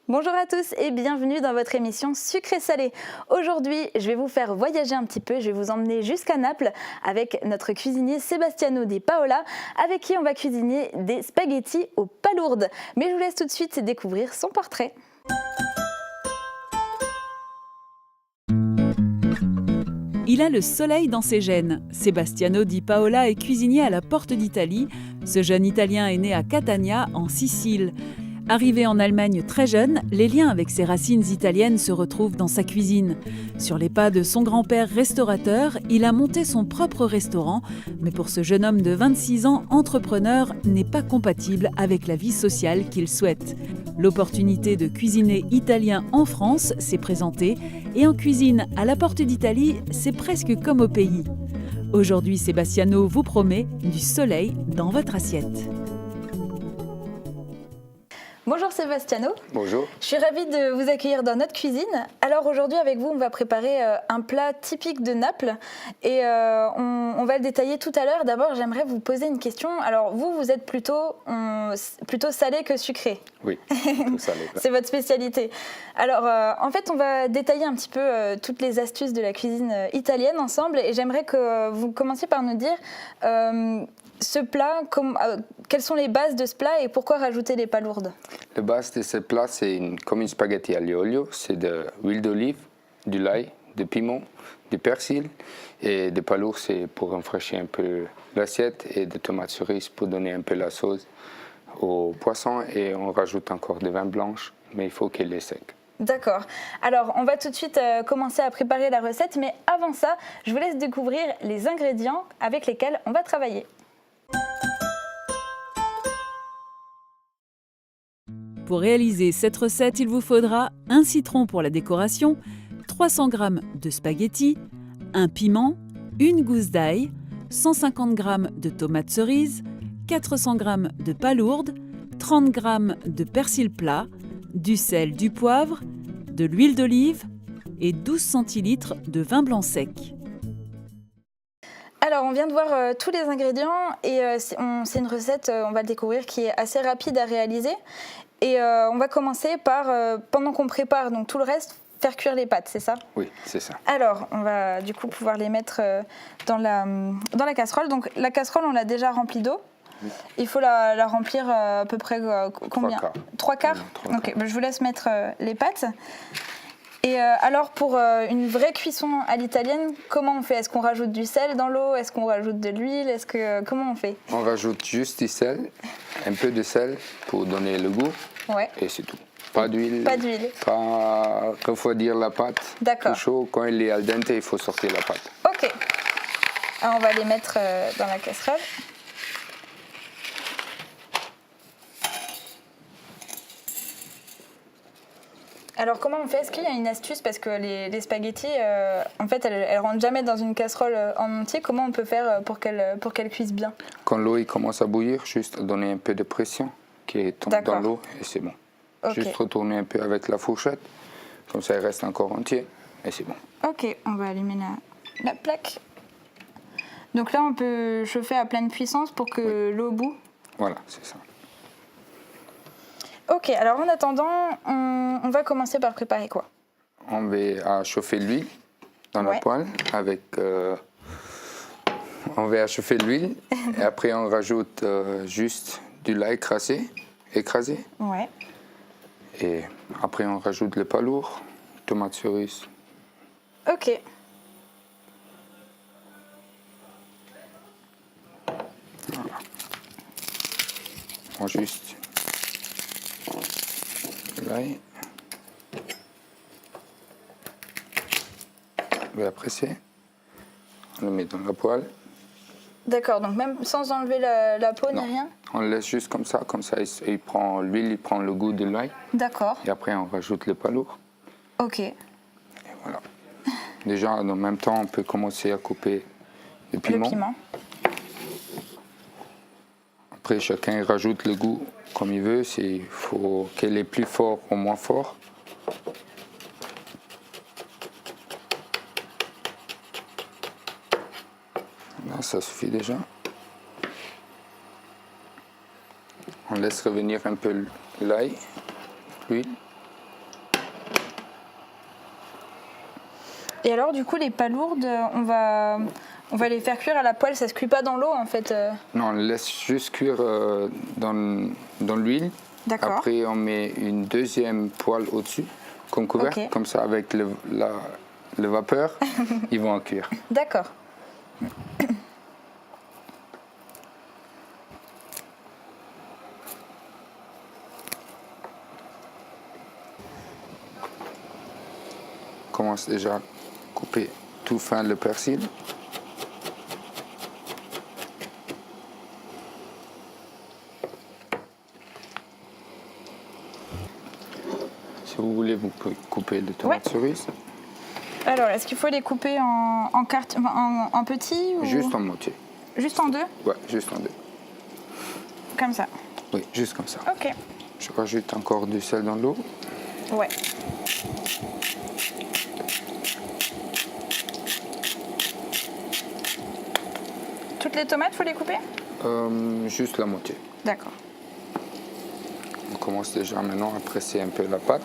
Bonjour à tous et bienvenue dans votre émission Sucré Salé. Aujourd'hui, je vais vous faire voyager un petit peu, je vais vous emmener jusqu'à Naples avec notre cuisinier Sebastiano Di Paola, avec qui on va cuisiner des spaghettis aux palourdes. Mais je vous laisse tout de suite découvrir son portrait. Il a le soleil dans ses gènes. Sebastiano Di Paola est cuisinier à la Porte d'Italie. Ce jeune Italien est né à Catania, en Sicile. Arrivé en Allemagne très jeune, les liens avec ses racines italiennes se retrouvent dans sa cuisine. Sur les pas de son grand-père restaurateur, il a monté son propre restaurant, mais pour ce jeune homme de 26 ans, entrepreneur, n'est pas compatible avec la vie sociale qu'il souhaite. L'opportunité de cuisiner italien en France s'est présentée, et en cuisine à la Porte d'Italie, c'est presque comme au pays. Aujourd'hui, Sebastiano vous promet du soleil dans votre assiette. Bonjour Sebastiano. Bonjour. Je suis ravie de vous accueillir dans notre cuisine. Alors aujourd'hui avec vous, on va préparer un plat typique de Naples et on va le détailler tout à l'heure. D'abord, j'aimerais vous poser une question. Alors vous êtes plutôt salé que sucré. Oui, tout salé. C'est votre spécialité. Alors en fait, on va détailler un petit peu toutes les astuces de la cuisine italienne ensemble et j'aimerais que vous commenciez par nous dire ce plat, quelles sont les bases de ce plat et pourquoi rajouter des palourdes? La base de ce plat, c'est comme une spaghetti aglio olio. C'est de l'huile d'olive, du l'ail, du piment, du persil et des palourdes, c'est pour rafraîchir un peu l'assiette et des tomates cerises pour donner un peu la sauce au poisson et on rajoute encore des vins blanches, mais il faut qu'elle est sec. D'accord. Alors, on va tout de suite commencer à préparer la recette, mais avant ça, je vous laisse découvrir les ingrédients avec lesquels on va travailler. Pour réaliser cette recette, il vous faudra un citron pour la décoration, 300 g de spaghettis, un piment, une gousse d'ail, 150 g de tomates cerises, 400 g de palourdes, 30 g de persil plat, du sel, du poivre, de l'huile d'olive et 12 centilitres de vin blanc sec. Alors, on vient de voir tous les ingrédients et c'est une recette, on va le découvrir, qui est assez rapide à réaliser. Et on va commencer par, pendant qu'on prépare donc tout le reste, faire cuire les pâtes, c'est ça? Oui, c'est ça. Alors, on va du coup pouvoir les mettre dans la casserole. Donc, la casserole, on l'a déjà remplie d'eau. Oui. Il faut la remplir à peu près combien? 3 quarts. Ok, je vous laisse mettre les pâtes. Et alors, pour une vraie cuisson à l'italienne, comment on fait? Est-ce qu'on rajoute du sel dans l'eau? Est-ce qu'on rajoute de l'huile? Comment on fait? On rajoute juste du sel, un peu de sel pour donner le goût. Ouais. Et c'est tout. Pas d'huile. Pas d'huile. Pas refroidir la pâte. D'accord. Tout chaud. Quand elle est al dente, il faut sortir la pâte. Ok. Alors, on va les mettre dans la casserole. Alors comment on fait? Est-ce qu'il y a une astuce? Parce que les spaghettis, en fait, elles rentrent jamais dans une casserole en entier. Comment on peut faire pour qu'elles cuisent bien? Quand l'eau commence à bouillir, juste donner un peu de pression qui tombe dans l'eau et c'est bon. Okay. Juste retourner un peu avec la fourchette, comme ça il reste encore entier et c'est bon. Ok, on va allumer la plaque. Donc là on peut chauffer à pleine puissance pour que l'eau bout? Voilà, c'est ça. Ok, alors en attendant, on va commencer par préparer quoi? On va chauffer l'huile dans la poêle avec... on va chauffer l'huile et après on rajoute juste du lait écrasé. Ouais. Et après on rajoute les palourdes, tomates cerises. Ok. Voilà. On juste l'ail. On va presser. On le met dans la poêle. D'accord, donc même sans enlever la peau ni rien? On le laisse juste comme ça l'huile, il prend le goût de l'ail. D'accord. Et après on rajoute les palourdes. Ok. Et voilà. Déjà, en même temps, on peut commencer à couper le piment. Le piment. Après, chacun rajoute le goût comme il veut. Il faut qu'elle est plus fort ou moins fort. Là, ça suffit déjà. On laisse revenir un peu l'ail, l'huile. Et alors, du coup, les palourdes, on va les faire cuire à la poêle. Ça se cuit pas dans l'eau, en fait. Non, on laisse juste cuire dans l'huile. D'accord. Après, on met une deuxième poêle au-dessus, comme couvercle. Ok. Comme ça, avec le vapeur, ils vont en cuire. D'accord. On commence déjà à couper tout fin le persil. Si vous voulez, vous pouvez couper les tomates cerises. Alors, est-ce qu'il faut les couper en petits ou... Juste en moitié. Juste en deux? Ouais, juste en deux. Comme ça. Oui, juste comme ça. Ok. Je rajoute encore du sel dans l'eau. Ouais. Toutes les tomates, faut les couper? Juste la moitié. D'accord. On commence déjà maintenant à presser un peu la pâte.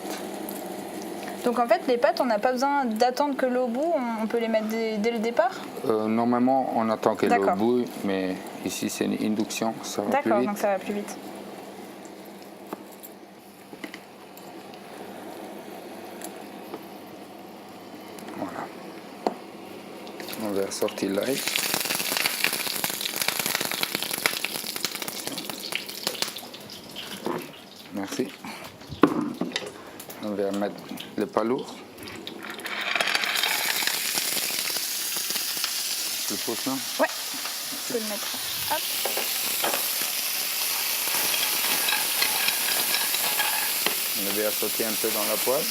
Donc en fait, les pâtes, on n'a pas besoin d'attendre que l'eau bout, on peut les mettre dès le départ? Normalement, on attend que l'eau D'accord. bouille, mais ici c'est une induction, ça va plus D'accord, vite. donc ça va plus vite. Voilà. On va sortir l'ail. Merci. On va mettre le palourd. Le pouce là. Ouais, je peux le mettre. Hop. On va sauter un peu dans la poêle.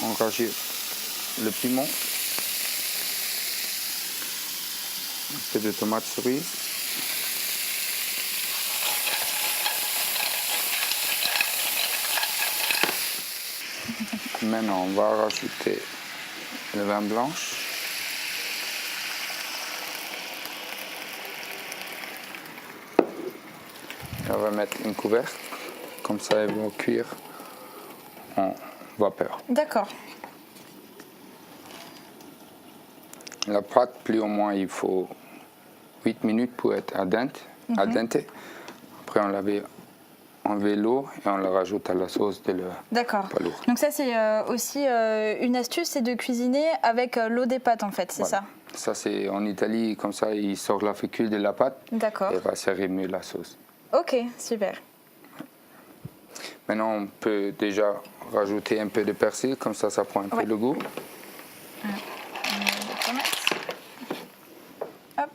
On rajoute le piment. Un peu de tomates cerises. Maintenant, on va rajouter le vin blanc. Et on va mettre une couvercle, comme ça ils vont cuire en vapeur. D'accord. La pâte, plus ou moins, il faut 8 minutes pour être al dente. Après, on l'avait enlevé l'eau et on la rajoute à la sauce de le D'accord. palourd. Donc ça, c'est aussi une astuce, c'est de cuisiner avec l'eau des pâtes, en fait, c'est Voilà. Ça, c'est en Italie, comme ça, ils sortent la fécule de la pâte D'accord. et va serrer mieux la sauce. Ok, super. Maintenant, on peut déjà rajouter un peu de persil, comme ça prend un peu le goût. On met les tomates. Hop.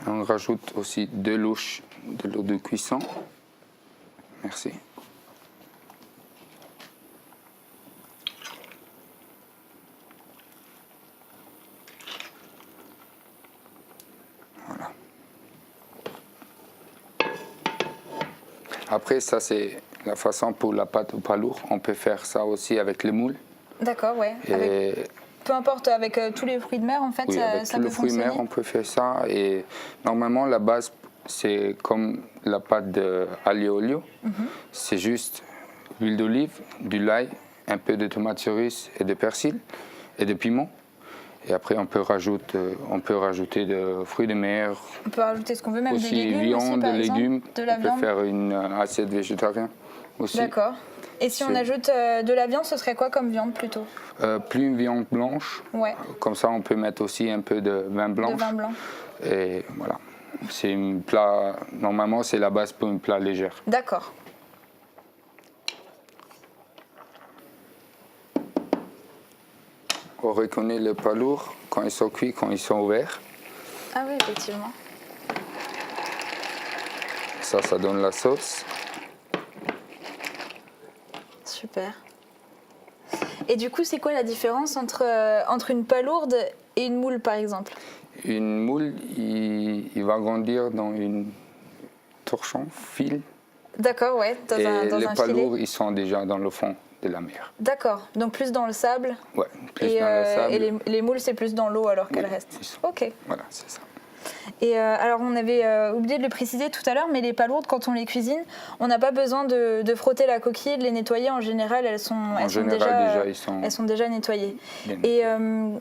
On rajoute aussi 2 louches de l'eau de cuisson. Merci. Voilà. Après, ça c'est la façon pour la pâte au palourd. On peut faire ça aussi avec le moule. D'accord, ouais. Peu importe, avec tous les fruits de mer, en fait, oui, avec ça tous peut les fruits de fonctionner. mer, on peut faire ça. Et normalement, la base, c'est comme la pâte d'aglio olio. C'est juste l'huile d'olive, du l'ail, un peu de tomates cerises et de persil et de piment. Et après, on peut rajouter de fruits de mer. On peut rajouter ce qu'on veut, même aussi des légumes viande, aussi, par des exemple. légumes. De la on viande. peut faire une assiette végétarienne aussi. D'accord. Et si on C'est- ajoute de la viande, ce serait quoi comme viande plutôt? Plus une viande blanche. Ouais, Comme ça, on peut mettre aussi un peu de vin blanc. de vin blanc. Et voilà. C'est un plat, normalement, c'est la base pour un plat léger. D'accord. On reconnaît le palourd quand ils sont cuits, quand ils sont ouverts. Ah oui, effectivement. Ça donne la sauce. Super. Et du coup, c'est quoi la différence entre une palourde et une moule, par exemple? Une moule, il va grandir dans une torchon, fil. D'accord, ouais, dans et un les filet. palourds, ils sont déjà dans le fond de la mer. D'accord, donc plus dans le sable. Ouais, plus Et, dans le sable. et les moules, c'est plus dans l'eau alors qu'elles Oui, restent. ils sont- Ok. Voilà, c'est ça. Et alors on avait oublié de le préciser tout à l'heure, mais les palourdes, quand on les cuisine, on n'a pas besoin de frotter la coquille, de les nettoyer. En général, elles sont déjà nettoyées. Bien. Et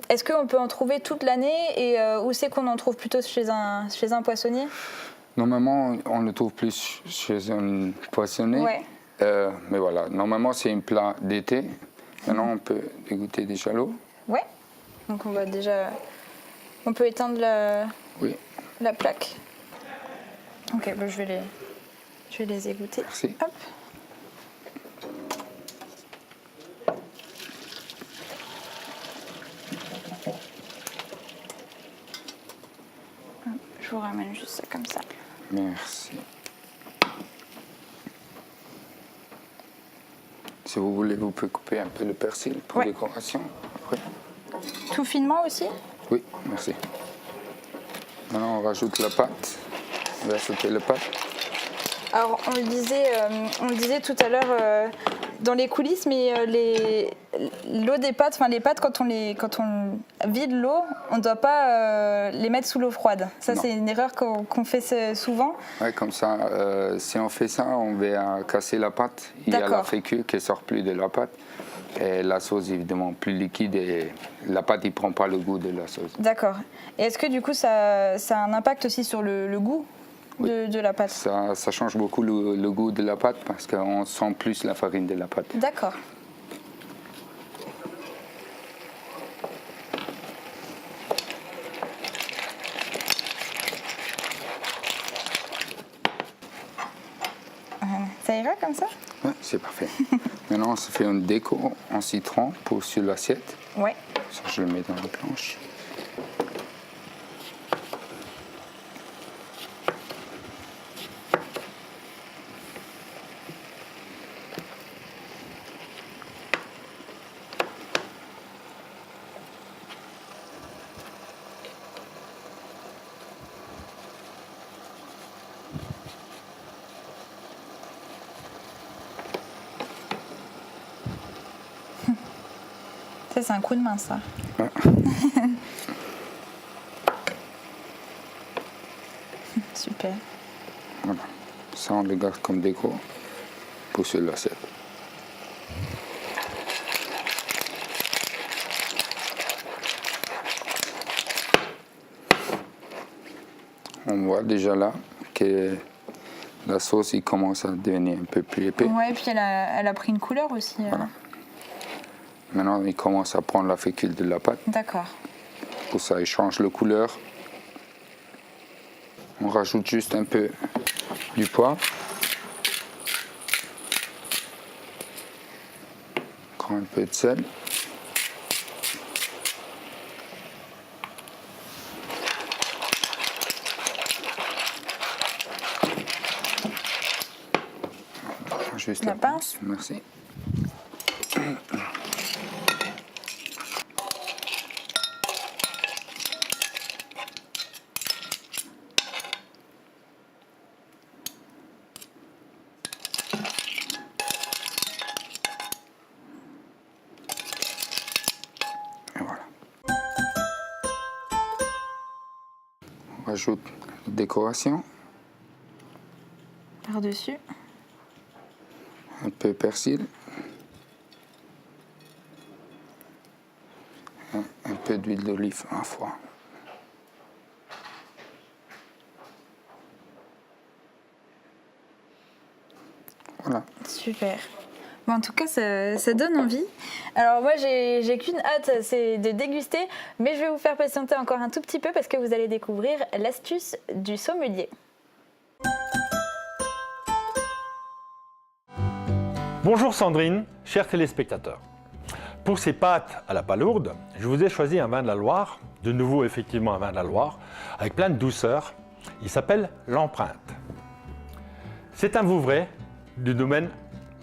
est-ce qu'on peut en trouver toute l'année et où c'est qu'on en trouve plutôt chez un poissonnier? Normalement, on le trouve plus chez un poissonnier. Ouais. Mais voilà, normalement, c'est un plat d'été. Maintenant, on peut dégoûter déjà l'eau. Ouais. Donc on peut éteindre la plaque. Ok, bon, je vais les égoutter. Merci. Hop. Je vous ramène juste ça comme ça. Merci. Si vous voulez, vous pouvez couper un peu le persil pour décoration. Après. Tout finement aussi? Oui, merci. Maintenant, on rajoute la pâte. On va sauter la pâte. Alors, on le disait tout à l'heure dans les coulisses, mais l'eau des pâtes, enfin les pâtes, quand on vide l'eau, on ne doit pas les mettre sous l'eau froide. Ça, c'est une erreur qu'on fait souvent. Oui, comme ça, si on fait ça, on va casser la pâte. Il y a la fécule qui ne sort plus de la pâte. Et la sauce, évidemment, plus liquide et la pâte, il ne prend pas le goût de la sauce. D'accord. Et est-ce que du coup, ça a un impact aussi sur le goût de la pâte? Ça change beaucoup le goût de la pâte parce qu'on sent plus la farine de la pâte. D'accord. Ça ira comme ça? Oui, c'est parfait. Maintenant, on se fait une déco en citron pour sur l'assiette. Ouais. Ça, je le mets dans la planche. Ça, c'est un coup de main, ça. Ouais. Super. Voilà. Ça, on le garde comme déco pour sur l'assiette. On voit déjà là que la sauce il commence à devenir un peu plus épais. Ouais, et puis elle a pris une couleur aussi. Voilà. Maintenant, il commence à prendre la fécule de la pâte. D'accord. Pour ça, il change de couleur. On rajoute juste un peu du poivre. Encore un peu de sel. Juste la pince. Merci. Et voilà. On rajoute la décoration. Par-dessus. Un peu de persil. Un peu d'huile d'olive à fois. Voilà. Super. Bon, en tout cas, ça donne envie. Alors moi, j'ai qu'une hâte, c'est de déguster, mais je vais vous faire patienter encore un tout petit peu parce que vous allez découvrir l'astuce du sommelier. Bonjour Sandrine, chers téléspectateurs. Pour ces pâtes à la palourde, je vous ai choisi un vin de la Loire, de nouveau effectivement un vin de la Loire, avec plein de douceur. Il s'appelle l'Empreinte. C'est un Vouvray du domaine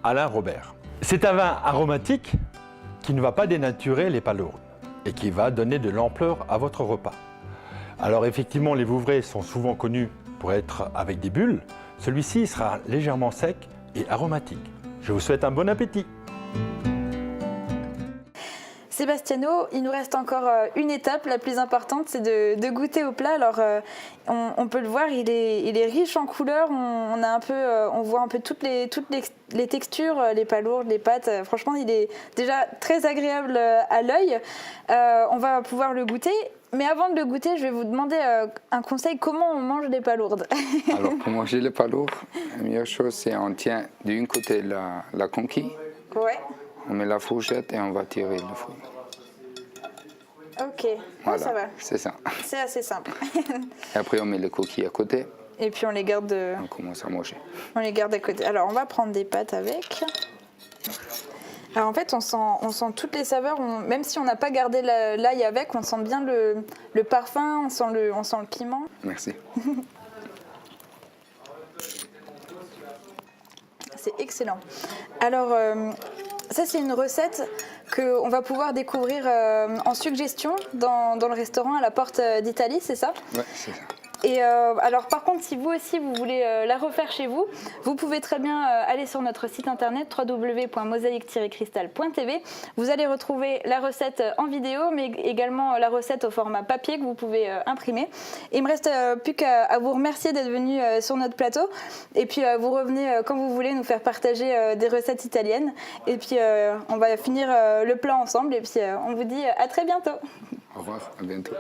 Alain Robert. C'est un vin aromatique qui ne va pas dénaturer les palourdes et qui va donner de l'ampleur à votre repas. Alors effectivement, les Vouvrays sont souvent connus pour être avec des bulles. Celui-ci sera légèrement sec et aromatique. Je vous souhaite un bon appétit. Sebastiano, il nous reste encore une étape, la plus importante, c'est de goûter au plat. Alors, on peut le voir, il est riche en couleurs. On voit un peu toutes les textures, les palourdes, les pâtes. Franchement, il est déjà très agréable à l'œil. On va pouvoir le goûter. Mais avant de le goûter, je vais vous demander un conseil. Comment on mange les palourdes? Alors, pour manger les palourdes, la meilleure chose, c'est on tient d'une côté la conquille. Ouais. On met la fourchette et on va tirer le fruit. Ok, Voilà, ça va. c'est ça. C'est assez simple. Et après, on met les coquilles à côté. Et puis on les garde. On commence à manger. On les garde à côté. Alors on va prendre des pâtes avec. Alors en fait, on sent toutes les saveurs. Même si on n'a pas gardé l'ail avec, on sent bien le parfum, on sent le piment. Merci. C'est excellent. Alors, ça, c'est une recette qu'on va pouvoir découvrir en suggestion dans le restaurant à la Porte d'Italie, c'est ça? Ouais, c'est ça. Et alors par contre, si vous aussi vous voulez la refaire chez vous, vous pouvez très bien aller sur notre site internet www.mosaique-cristal.tv. Vous allez retrouver la recette en vidéo, mais également la recette au format papier que vous pouvez imprimer. Et il me reste plus qu'à vous remercier d'être venu sur notre plateau. Et puis vous revenez quand vous voulez nous faire partager des recettes italiennes. Et puis on va finir le plat ensemble. Et puis on vous dit à très bientôt. Au revoir, à bientôt.